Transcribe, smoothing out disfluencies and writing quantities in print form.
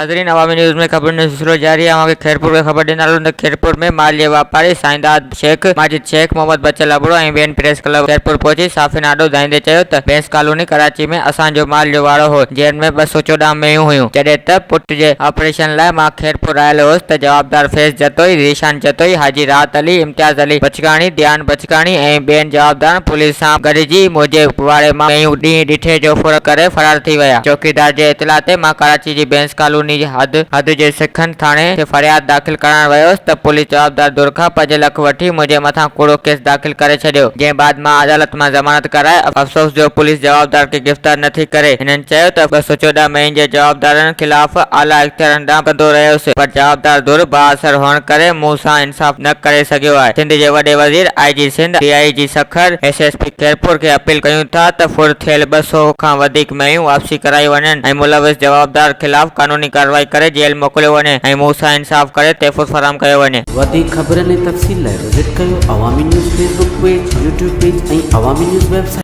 नाजरीन, अवामी न्यूज में खबर ने सिलसिलो जारी है। वहाँ के खैरपुर में खबर ॾिना तो खैरपुर में माल्य व्यापारी साईंदाद शेख, माजिद शेख, मोहम्मद बचल अबड़ो ऐं ॿियनि प्रेस क्लब खैरपुर पहुची साफ़ी नाडो दाईंदे चयो त बेंस कॉलोनी कराची में असांजो माल जो वारो हो, जंहिंमें 214 मेयूं हुयूं। जॾहिं त पुट जे ऑपरेशन लाइ मां खैरपुर आयल हुअसि त जवाबदार फैज़ जतोई, ज़ीशान जतोई, हाजी राहत अली, इम्तियाज़ अली बचकाणी, ध्यान बचकाणी ऐं ॿियनि जवाबदार पुलिस सां गॾिजी मुंहिंजे वारे मां मेयूं ॾींहुं ॾिठे जो फुर करे फरार थी विया। चौकीदार जे इतला ते मां कराची जी बेंस कॉलोनी जी हद जे सिखन थाणे ते फरियाद दाख़िल करण वियोसि त पुलिस जवाबदार दुर खां 5 लख वठी मुंहिंजे मथां कूड़ो केस दाख़िल करे छॾियो, जंहिं बाद मां अदालत मां ज़मानत कराए। अफ़सोस जो पुलिस जवाबदार खे गिरफ़्तार नथी करे। हिननि चयो त 214 मेयुनि जे जवाबदारनि ख़िलाफ़ आला इख्तियार इंतज़ाम कंदो रहियोसि, पर जवाबदार दुर बाअसर हुअण करे मूं सां इंसाफ़ न करे सघियो आहे। सिंध जे वॾे वज़ीर IG Sindh, DIG Sukkur, SSP Khairpur खे अपील कयूं था त फुर थियल 200 खां वधीक मेयूं वापसी कराई वञनि ऐं मुलविस जवाबदार ख़िलाफ़ कानूनी कार्रवाई करे जेल मोकिलियो वञे ऐं मूं सां इंसाफ़ करे तहफ़ुज़ फराहम कयो वञे। वधीक ख़बरनि ऐं तफ़सील लाइ विज़िट कयो अवामी news Facebook page, YouTube page ऐं अवामी न्यूज़ वेबसाइट।